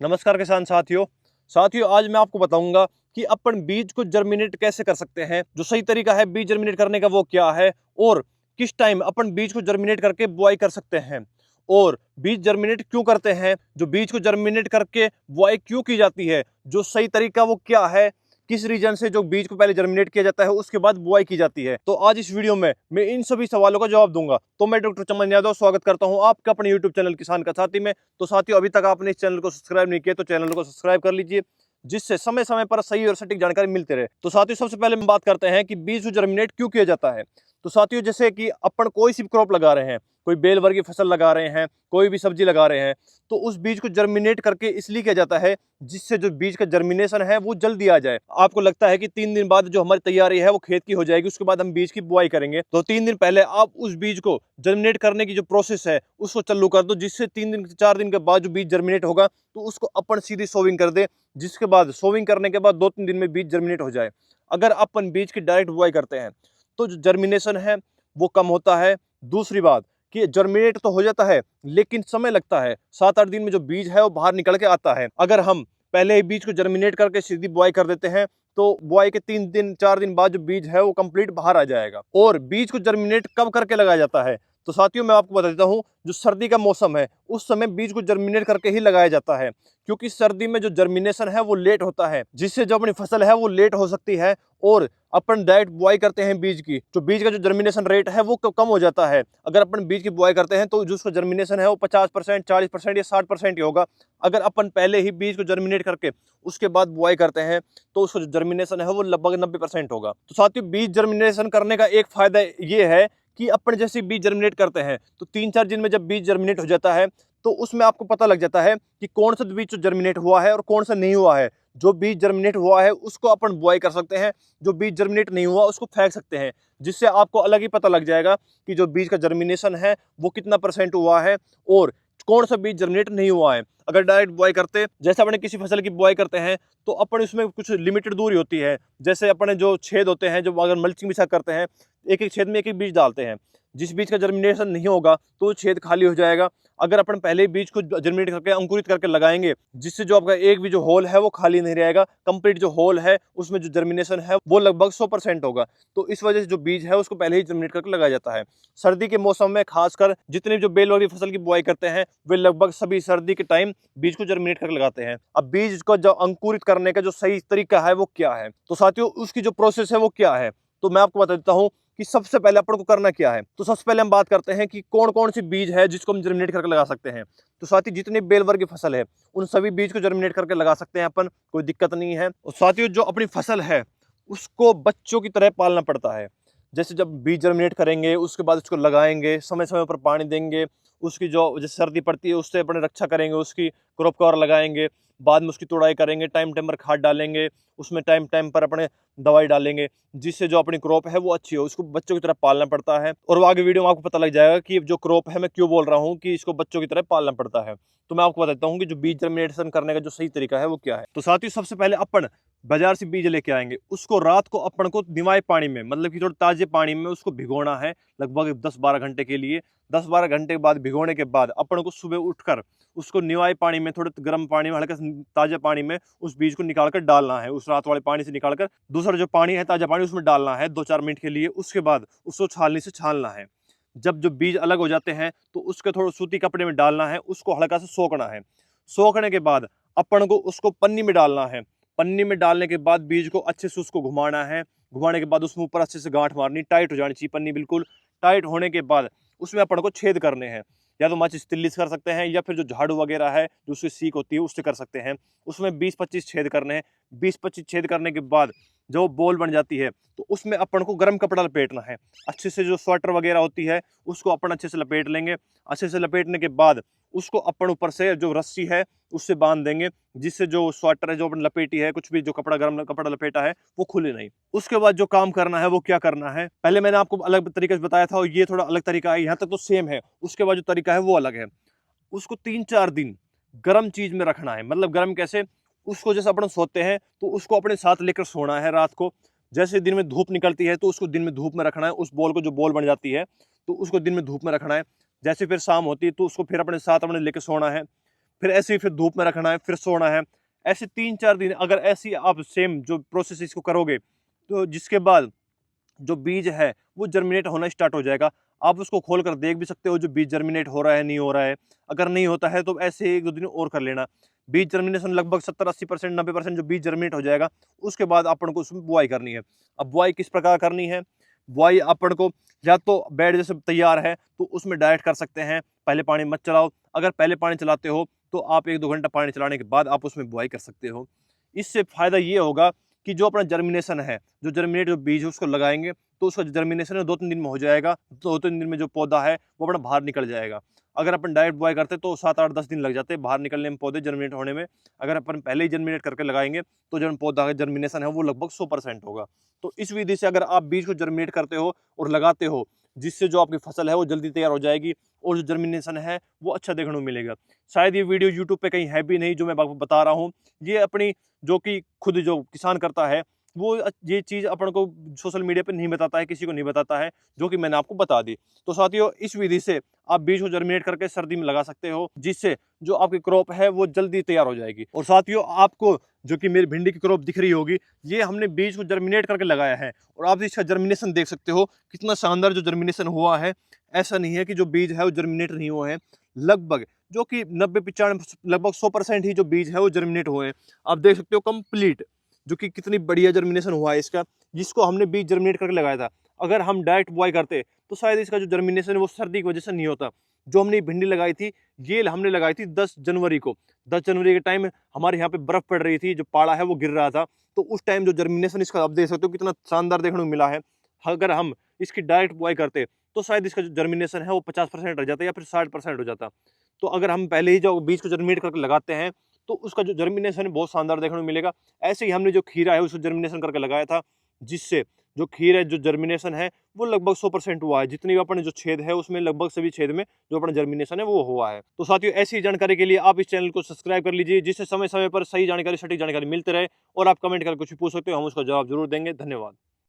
नमस्कार किसान साथियों आज मैं आपको बताऊंगा कि अपन बीज को जर्मिनेट कैसे कर सकते हैं। जो सही तरीका है बीज जर्मिनेट करने का वो क्या है और किस टाइम अपन बीज को जर्मिनेट करके बुआई कर सकते हैं और बीज जर्मिनेट क्यों करते हैं, जो बीज को जर्मिनेट करके बुआई क्यों की जाती है, जो सही तरीका वो क्या है, किस रीजन से जो बीज को पहले जर्मिनेट किया जाता है उसके बाद बुआई की जाती है। तो आज इस वीडियो में मैं इन सभी सवालों का जवाब दूंगा। तो मैं डॉक्टर चमन यादव स्वागत करता हूं आपका अपने यूट्यूब चैनल किसान का साथी में। तो साथियों, अभी तक आपने इस चैनल को सब्सक्राइब नहीं किया तो चैनल को सब्सक्राइब कर लीजिए, जिससे समय समय पर सही और सटीक जानकारी मिलती रहे। तो साथियों, सबसे पहले हम बात करते हैं कि बीज को जर्मिनेट क्यों किया जाता है। तो साथियों, जैसे कि अपन कोई सी क्रॉप लगा रहे हैं, कोई बेल वर्गीय फसल लगा रहे हैं, कोई भी सब्जी लगा रहे हैं, तो उस बीज को जर्मिनेट करके इसलिए किया जाता है जिससे जो बीज का जर्मिनेशन है वो जल्दी आ जाए। आपको लगता है कि 3 दिन बाद जो हमारी तैयारी है वो खेत की हो जाएगी, उसके बाद हम बीज की बुआई करेंगे, तो 3 दिन पहले आप उस बीज को जर्मिनेट करने की जो प्रोसेस है उसको चालू कर दो, जिससे 3 दिन 4 दिन के बाद जो बीज जर्मिनेट होगा तो उसको अपन सीधी सोविंग कर दे, जिसके बाद सोविंग करने के बाद 2-3 दिन में बीज जर्मिनेट हो जाए। अगर अपन बीज की डायरेक्ट बुआई करते हैं तो जो जर्मिनेशन है वो कम होता है। दूसरी बात कि जर्मिनेट तो हो जाता है लेकिन समय लगता है, 7-8 दिन में जो बीज है वो बाहर निकल के आता है। अगर हम पहले ही बीज को जर्मिनेट करके सीधी बुआई कर देते हैं तो बुआई के 3 दिन 4 दिन बाद जो बीज है वो कंप्लीट बाहर आ जाएगा। और बीज को जर्मिनेट कब करके लगाया जाता है, तो साथियों मैं आपको बता देता हूं, जो सर्दी का मौसम है उस समय बीज को जर्मिनेट करके ही लगाया जाता है, क्योंकि सर्दी में जो जर्मिनेशन है वो लेट होता है, जिससे जो अपनी फसल है वो लेट हो सकती है। और अपन डायरेक्ट बुआई करते हैं बीज की, तो बीज का जो जर्मिनेशन रेट है वो कम हो जाता है। अगर अपन बीज की बुआई करते हैं तो जो उसका जर्मिनेशन है वो 50%, 40% या 60% ही होगा। अगर अपन पहले ही बीज को जर्मिनेट करके उसके बाद बुआई करते हैं तो उसका जो जर्मिनेशन है वो लगभग 90% होगा। तो साथियों, बीज जर्मिनेशन करने का एक फायदा ये है कि अपन जैसे बीज जर्मिनेट करते हैं तो 3-4 दिन में जब बीज जर्मिनेट हो जाता है तो उसमें आपको पता लग जाता है कि कौन सा बीज जर्मिनेट हुआ है और कौन सा नहीं हुआ है। जो बीज जर्मिनेट हुआ है उसको अपन बुआई कर सकते हैं, जो बीज जर्मिनेट नहीं हुआ उसको फेंक सकते हैं, जिससे आपको अलग ही पता लग जाएगा कि जो बीज का जर्मिनेशन है वो कितना % हुआ है और कौन सा बीज जर्मिनेट नहीं हुआ है। अगर डायरेक्ट बुआई करते, जैसे अपने किसी फसल की बुआई करते हैं तो अपन इसमें कुछ लिमिटेड दूरी होती है, जैसे अपने जो छेद होते हैं, जो अगर मल्चिंग बिछा करते हैं एक एक छेद में एक एक बीज डालते हैं, जिस बीज का जर्मिनेशन नहीं होगा तो छेद खाली हो जाएगा। अगर अपन पहले ही बीज को जर्मिनेट करके अंकुरित करके लगाएंगे, जिससे जो आपका एक भी जो होल है वो खाली नहीं रहेगा, कंप्लीट जो होल है उसमें जो जर्मिनेशन है वो लगभग 100% होगा। तो इस वजह से जो बीज है उसको पहले ही जर्मिनेट करके लगाया जाता है। सर्दी के मौसम में खासकर जितने जो बेल वाली फसल की बुआई करते हैं वे लगभग सभी सर्दी के टाइम बीज को जर्मिनेट करके लगाते हैं। अब बीज को जो अंकुरित करने का जो सही तरीका है वो क्या है, तो साथियों उसकी जो प्रोसेस है वो क्या है, तो मैं आपको बता देता हूँ कि सबसे पहले अपन को करना क्या है। तो सबसे पहले हम बात करते हैं कि कौन कौन सी बीज है जिसको हम जर्मिनेट करके लगा सकते हैं। तो साथियों, जितनी बेल वर्ग की फसल है उन सभी बीज को जर्मिनेट करके लगा सकते हैं अपन, कोई दिक्कत नहीं है। और साथियों, जो अपनी फसल है उसको बच्चों की तरह पालना पड़ता है। जैसे जब बीज जर्मिनेट करेंगे उसके बाद उसको लगाएंगे, समय समय पर पानी देंगे, उसकी जो जैसे सर्दी पड़ती है उससे अपने रक्षा करेंगे, उसकी क्रॉप कवर लगाएंगे, बाद में उसकी तोड़ाई करेंगे, टाइम टाइम पर खाद डालेंगे, उसमें टाइम टाइम पर अपने दवाई डालेंगे, जिससे जो अपनी क्रॉप है वो अच्छी हो। उसको बच्चों की तरह पालना पड़ता है। और वो आगे वीडियो में आपको पता लग जाएगा कि जो क्रॉप है मैं क्यों बोल रहा हूँ कि इसको बच्चों की तरह पालना पड़ता है। तो मैं आपको बताता हूँ कि जो बीज जर्मिनेशन करने का जो सही तरीका है वो क्या है। तो साथियों, सबसे पहले अपन बाजार से बीज लेके आएंगे, उसको रात को अपन को निवाए पानी में, मतलब कि थोड़े ताजे पानी में उसको भिगोना है लगभग 10-12 घंटे के लिए। 10-12 घंटे के बाद भिगोने के बाद अपन को सुबह उठकर उसको निवाए पानी में, थोड़े गर्म पानी में, हल्का ताजे पानी में उस बीज को निकाल कर डालना है। उस रात वाले पानी से निकाल कर दूसरा जो पानी है ताजा पानी उसमें डालना है 2-4 मिनट के लिए। उसके बाद उसको छालनी से छानना है। जब जो बीज अलग हो जाते हैं तो उसके थोड़ा सूती कपड़े में डालना है, उसको हल्का से सोखना है। सोखने के बाद अपन को उसको पन्नी में डालना है। पन्नी में डालने के बाद बीज को अच्छे से उसको घुमाना है। घुमाने के बाद उसमें ऊपर अच्छे से गांठ मारनी, टाइट हो जानी चाहिए पन्नी। बिल्कुल टाइट होने के बाद उसमें अपन को छेद करने हैं, या तो माचिस तिल्ली से कर सकते हैं या फिर जो झाड़ू वगैरह है जो उसकी सीख होती है उससे कर सकते हैं। उसमें 20-25 छेद करने हैं। 20-25 छेद करने के बाद जो बॉल बन जाती है तो उसमें अपन को गर्म कपड़ा लपेटना है। अच्छे से जो स्वेटर वगैरह होती है उसको अपन अच्छे से लपेट लेंगे। अच्छे से लपेटने के बाद उसको अपन ऊपर से जो रस्सी है उससे बांध देंगे, जिससे जो स्वेटर है जो अपन लपेटी है, कुछ भी जो कपड़ा गर्म कपड़ा लपेटा है वो खुले नहीं। उसके बाद जो काम करना है वो क्या करना है, पहले मैंने आपको अलग तरीके से बताया था और ये थोड़ा अलग तरीका है, यहाँ तक तो सेम है। उसके बाद जो तरीका है वो अलग है। उसको 3-4 दिन गर्म चीज में रखना है। मतलब गर्म कैसे, उसको जैसे अपन सोते हैं तो उसको अपने साथ लेकर सोना है रात को। जैसे दिन में धूप निकलती है तो उसको दिन में धूप में रखना है। उस बॉल को, जो बॉल बन जाती है तो उसको दिन में धूप में रखना है। जैसे फिर शाम होती है तो उसको फिर अपने साथ अपने लेकर सोना है। फिर ऐसे ही फिर धूप में रखना है, फिर सोना है। ऐसे 3-4 दिन अगर ऐसी आप सेम जो प्रोसेस इसको करोगे, तो जिसके बाद जो बीज है वो जर्मिनेट होना स्टार्ट हो जाएगा। आप उसको खोल कर देख भी सकते हो जो बीज जर्मिनेट हो रहा है, नहीं हो रहा है। अगर नहीं होता है तो ऐसे 1-2 दिन और कर लेना। बीज जर्मिनेशन लगभग 70-80%, 90% जो बीज जर्मिनेट हो जाएगा, उसके बाद अपन को उसमें बुआई करनी है। अब बुआई किस प्रकार करनी है? बुआई अपन को या तो बेड जैसे तैयार है तो उसमें डायरेक्ट कर सकते हैं, पहले पानी मत चलाओ। अगर पहले पानी चलाते हो तो आप 1-2 घंटा पानी चलाने के बाद आप उसमें बुआई कर सकते हो। इससे फ़ायदा ये होगा कि जो अपना जर्मिनेशन है, जो जर्मिनेट जो बीज है उसको लगाएँगे तो उसका जो जर्मिनेशन है 2-3 दिन में हो जाएगा। 2-3 दिन में जो पौधा है वो अपना बाहर निकल जाएगा। अगर अपन डायरेक्ट बुआई करते तो 7-8-10 दिन लग जाते बाहर निकलने में, पौधे जर्मिनेट होने में। अगर अपन पहले ही जर्मिनेट करके लगाएँगे तो जो पौधा का जर्मिनेशन है वो लगभग 100% होगा। तो इस विधि से अगर आप बीज को जर्मिनेट करते हो और लगाते हो, जिससे जो आपकी फसल है वो जल्दी तैयार हो जाएगी और जो जर्मिनेशन है वो अच्छा देखने को मिलेगा। शायद ये वीडियो यूट्यूब पे कहीं है भी नहीं जो मैं आपको बता रहा हूँ। ये अपनी जो कि खुद जो किसान करता है वो ये चीज़ अपन को सोशल मीडिया पे नहीं बताता है, किसी को नहीं बताता है, जो कि मैंने आपको बता दी। तो साथियों, इस विधि से आप बीज को जर्मिनेट करके सर्दी में लगा सकते हो, जिससे जो आपकी क्रॉप है वो जल्दी तैयार हो जाएगी। और साथियों, आपको जो कि मेरी भिंडी की क्रॉप दिख रही होगी, ये हमने बीज को जर्मिनेट करके लगाया है और आप इसका जर्मिनेशन देख सकते हो कितना शानदार जो जर्मिनेशन हुआ है। ऐसा नहीं है कि जो बीज है वो जर्मिनेट नहीं हुए हैं, लगभग जो कि 90-95 लगभग 100% ही जो बीज है वो जर्मिनेट हुए हैं। आप देख सकते हो कंप्लीट जो कि कितनी बढ़िया जर्मिनेशन हुआ है इसका, जिसको हमने बीज जर्मिनेट करके लगाया था। अगर हम डायरेक्ट बुआई करते तो शायद इसका जो जर्मिनेशन है वो सर्दी की वजह से नहीं होता। जो हमने भिंडी लगाई थी, ये हमने लगाई थी 10 जनवरी को। 10 जनवरी के टाइम हमारे यहाँ पे बर्फ पड़ रही थी, जो पाड़ा है वो गिर रहा था। तो उस टाइम जो जर्मिनेशन इसका आप देख सकते हो कितना शानदार देखने को मिला है। अगर हम इसकी डायरेक्ट बुआई करते तो शायद इसका जो जर्मिनेशन है वो 50% रह जाता या फिर 60% हो जाता। तो अगर हम पहले ही जो बीज को जर्मिनेट करके लगाते हैं तो उसका जो जर्मिनेशन है बहुत शानदार देखने को मिलेगा। ऐसे ही हमने जो खीरा है उसको जर्मिनेशन करके लगाया था, जिससे जो खीर है, जो जर्मिनेशन है वो लगभग 100% हुआ है। जितनी भी अपने जो छेद है उसमें लगभग सभी छेद में जो अपना जर्मिनेशन है वो हुआ है। तो साथियों, ऐसी जानकारी के लिए आप इस चैनल को सब्सक्राइब कर लीजिए, जिससे समय समय पर सही जानकारी, सटीक जानकारी मिलती रहे। और आप कमेंट करके कुछ भी पूछ सकते हो, हम उसका जवाब जरूर देंगे। धन्यवाद।